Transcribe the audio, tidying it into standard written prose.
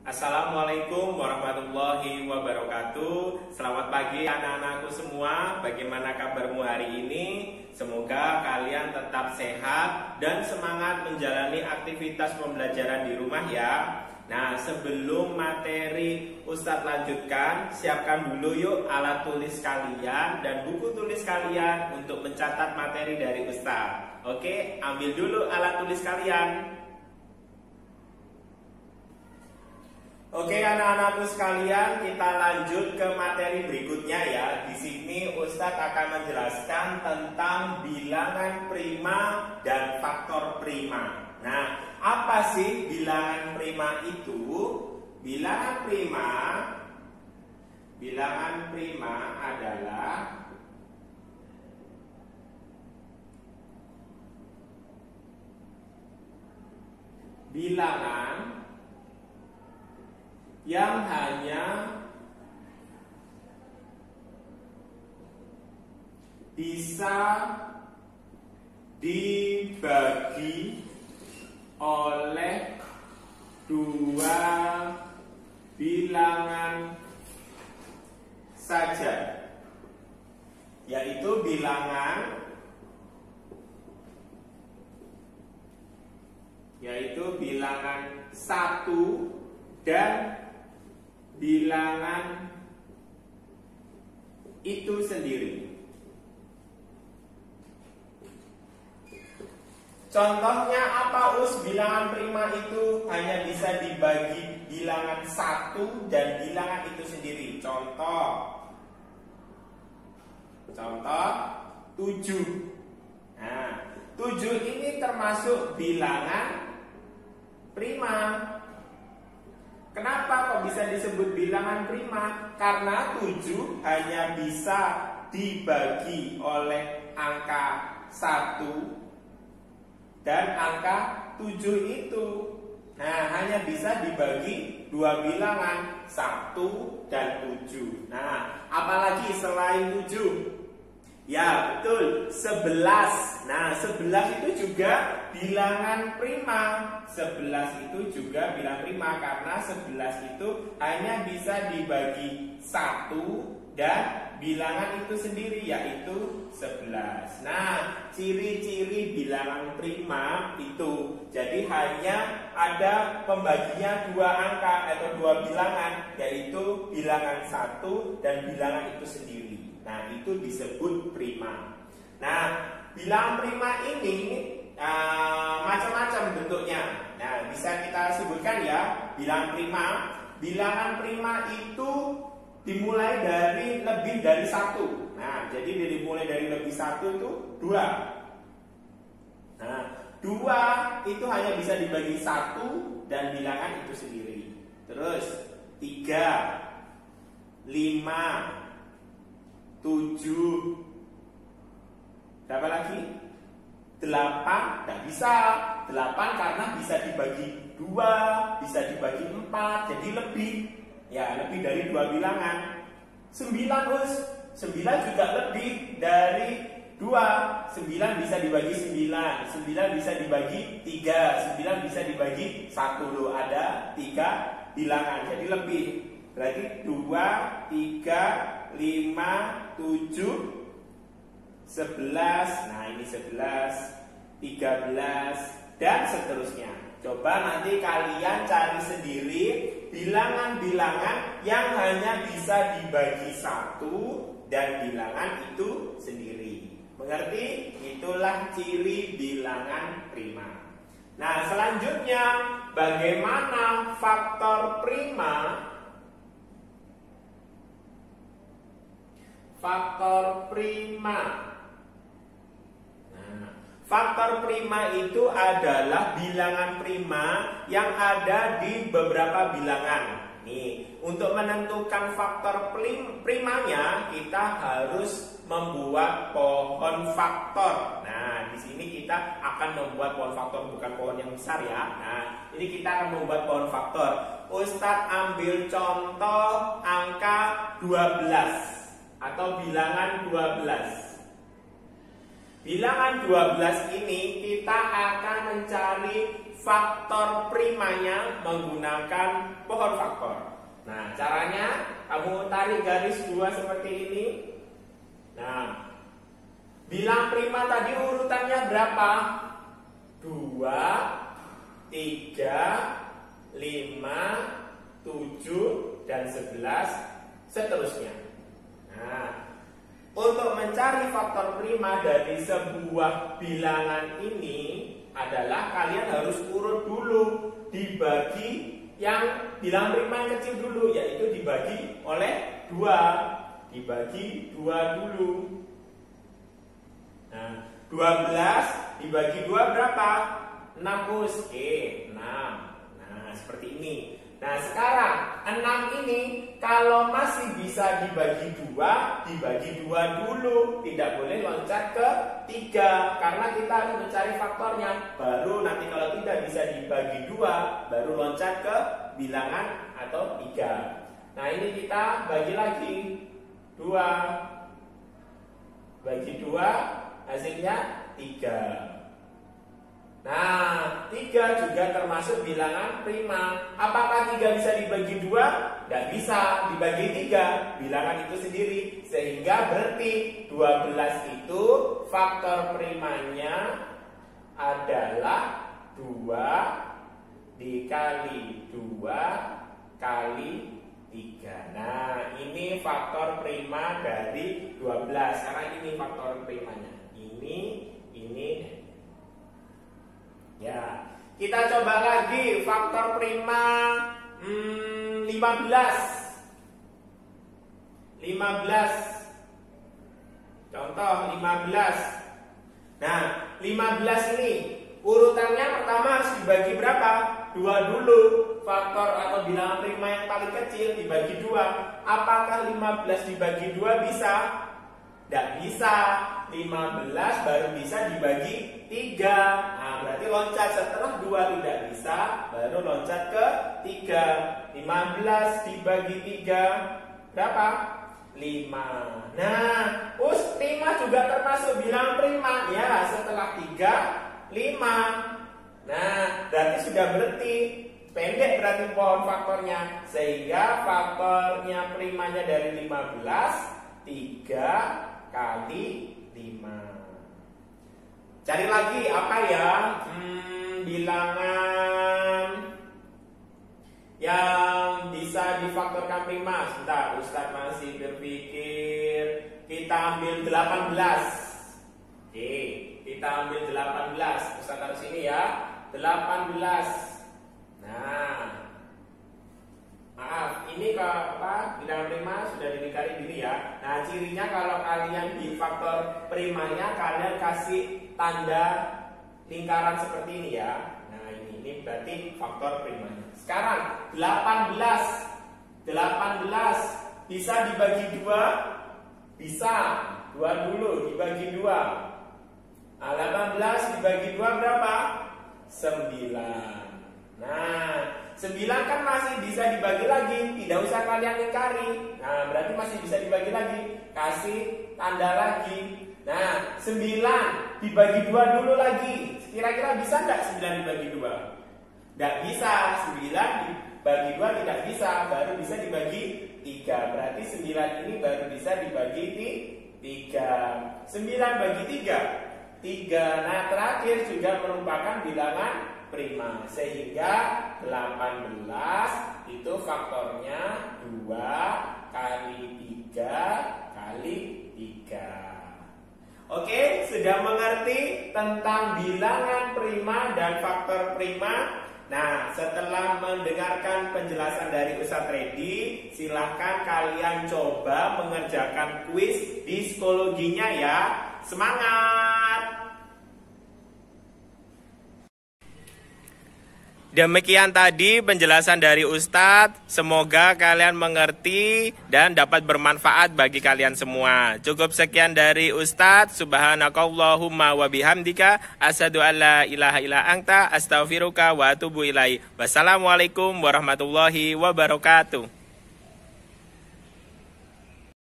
Assalamualaikum warahmatullahi wabarakatuh. Selamat pagi anak-anakku semua. Bagaimana kabarmu hari ini? Semoga kalian tetap sehat dan semangat menjalani aktivitas pembelajaran di rumah ya. Nah, sebelum materi Ustadz lanjutkan, siapkan dulu yuk alat tulis kalian dan buku tulis kalian untuk mencatat materi dari Ustadz. Oke, ambil dulu alat tulis kalian. Oke anak-anakku sekalian, kita lanjut ke materi berikutnya ya. Di sini Ustadz akan menjelaskan tentang bilangan prima dan faktor prima. Nah, apa sih bilangan prima itu? Bilangan prima adalah bilangan yang hanya bisa dibagi oleh dua bilangan saja, yaitu bilangan satu dan bilangan itu sendiri. Contohnya apa bilangan prima itu hanya bisa dibagi bilangan satu dan bilangan itu sendiri. Contoh 7. Nah, 7 ini termasuk bilangan prima. Kenapa kok bisa disebut bilangan prima? Karena 7 hanya bisa dibagi oleh angka 1 dan angka 7 itu. Nah, hanya bisa dibagi dua bilangan, 1 dan 7. Nah, apalagi selain 7? Ya, betul, 11. Nah, 11 itu juga bilangan prima. 11 itu juga bilangan prima karena 11 itu hanya bisa dibagi 1 dan bilangan itu sendiri, yaitu 11. Nah, ciri-ciri bilangan prima itu jadi hanya ada pembaginya dua angka atau dua bilangan, yaitu bilangan 1 dan bilangan itu sendiri. Nah, itu disebut prima. Nah, bilangan prima ini macam-macam bentuknya. Nah, bisa kita sebutkan ya, bilangan prima. Bilangan prima itu dimulai dari lebih dari 1. Nah, jadi dimulai dari lebih 1 itu 2. Nah, 2 itu hanya bisa dibagi 1 dan bilangan itu sendiri. Terus 3, 5, 7, berapa lagi? 8, tidak bisa. 8 karena bisa dibagi 2, bisa dibagi 4, jadi lebih. Ya, lebih dari 2 bilangan. 9 juga lebih dari 2. 9 bisa dibagi 9, 9 bisa dibagi 3, 9 bisa dibagi 1. Loh, ada 3 bilangan, jadi lebih. Berarti 2, 3, 5, 7, 11. Nah, ini 11, 13 dan seterusnya. Coba nanti kalian cari sendiri bilangan-bilangan yang hanya bisa dibagi 1 dan bilangan itu sendiri. Mengerti? Itulah ciri bilangan prima. Nah, selanjutnya bagaimana faktor prima? Faktor prima. Nah, faktor prima itu adalah bilangan prima yang ada di beberapa bilangan. Nih, untuk menentukan faktor primanya kita harus membuat pohon faktor. Nah, di sini kita akan membuat pohon faktor, bukan pohon yang besar ya. Nah, ini kita akan membuat pohon faktor. Ustadz ambil contoh angka 12 atau bilangan 12. Bilangan 12 ini kita akan mencari faktor primanya menggunakan pohon faktor. Nah, caranya kamu tarik garis 2 seperti ini. Nah, bilang prima tadi urutannya berapa? 2, 3, 5, 7, dan 11, seterusnya. Nah, untuk mencari faktor prima dari sebuah bilangan ini adalah kalian harus urut dulu, dibagi yang bilangan prima yang kecil dulu, yaitu dibagi oleh 2. Dibagi 2 dulu. Nah, 12 dibagi 2 berapa? 6 us. Oke, 6. Nah, seperti ini. Nah, sekarang 6 ini kalau masih bisa dibagi 2, dibagi 2 dulu. Tidak boleh loncat ke 3 karena kita harus mencari faktornya. Baru nanti kalau tidak bisa dibagi 2, baru loncat ke bilangan atau 3. Nah, ini kita bagi lagi 2. Bagi 2 hasilnya 3. Nah, 3 juga termasuk bilangan prima. Apakah 3 bisa dibagi 2? Tidak bisa dibagi 3, bilangan itu sendiri. Sehingga berarti 12 itu faktor primanya adalah 2 dikali 2 kali 3. Nah, ini faktor prima dari 12. Karena ini faktor primanya. Ini. Ya, kita coba lagi faktor prima 15. Contoh 15. Nah, 15 ini urutannya pertama harus dibagi berapa? 2 dulu. Faktor atau bilangan prima yang paling kecil dibagi 2. Apakah 15 dibagi 2 bisa? Tidak bisa. 15 baru bisa dibagi 3. Nah, berarti loncat setelah 2 tidak bisa, baru loncat ke 3. 15 dibagi 3 berapa? 5. Nah, prima juga termasuk bilangan prima. Ya, setelah 3, 5. Nah, berarti sudah berarti pendek berarti pohon faktornya. Sehingga faktornya primanya dari 15, 3 kali 5. Cari lagi apa ya? Bilangan yang bisa difaktorkan prima. Sebentar, Ustadz masih berpikir. Kita ambil 18. Oke, kita ambil 18. Ustadz taruh sini ya. 18. Nah, maaf, ini bilangan prima sudah dikali diri ya. Nah, cirinya kalau kalian di faktor primanya kalian kasih tanda lingkaran seperti ini ya. Nah, ini berarti faktor primanya. Sekarang 18 bisa dibagi 2? Bisa. 2 dulu dibagi 2. Nah, 18 dibagi 2 berapa? 9. Nah, 9 kan masih bisa dibagi lagi, tidak usah kalian lingkari. Nah, berarti masih bisa dibagi lagi. Kasih tanda lagi. Nah, 9 dibagi 2 dulu lagi. Kira-kira bisa nggak 9 dibagi 2? Nggak bisa. 9 dibagi 2 tidak bisa, baru bisa dibagi 3. Berarti 9 ini baru bisa dibagi 3. 9 bagi 3, 3. Nah, terakhir juga merupakan bilangan prima. Sehingga 18 itu faktornya 2 kali 3 kali 3. Oke, sudah mengerti tentang bilangan prima dan faktor prima? Nah, setelah mendengarkan penjelasan dari Ustadz Reddy, silahkan kalian coba mengerjakan kuis di psikologinya ya. Semangat! Demikian tadi penjelasan dari Ustadz. Semoga kalian mengerti dan dapat bermanfaat bagi kalian semua. Cukup sekian dari Ustadz. Subhanakallahumma wa bihamdika asyhadu an la ilaha illa anta astaghfiruka wa atubu ilaik. Wassalamualaikum warahmatullahi wabarakatuh.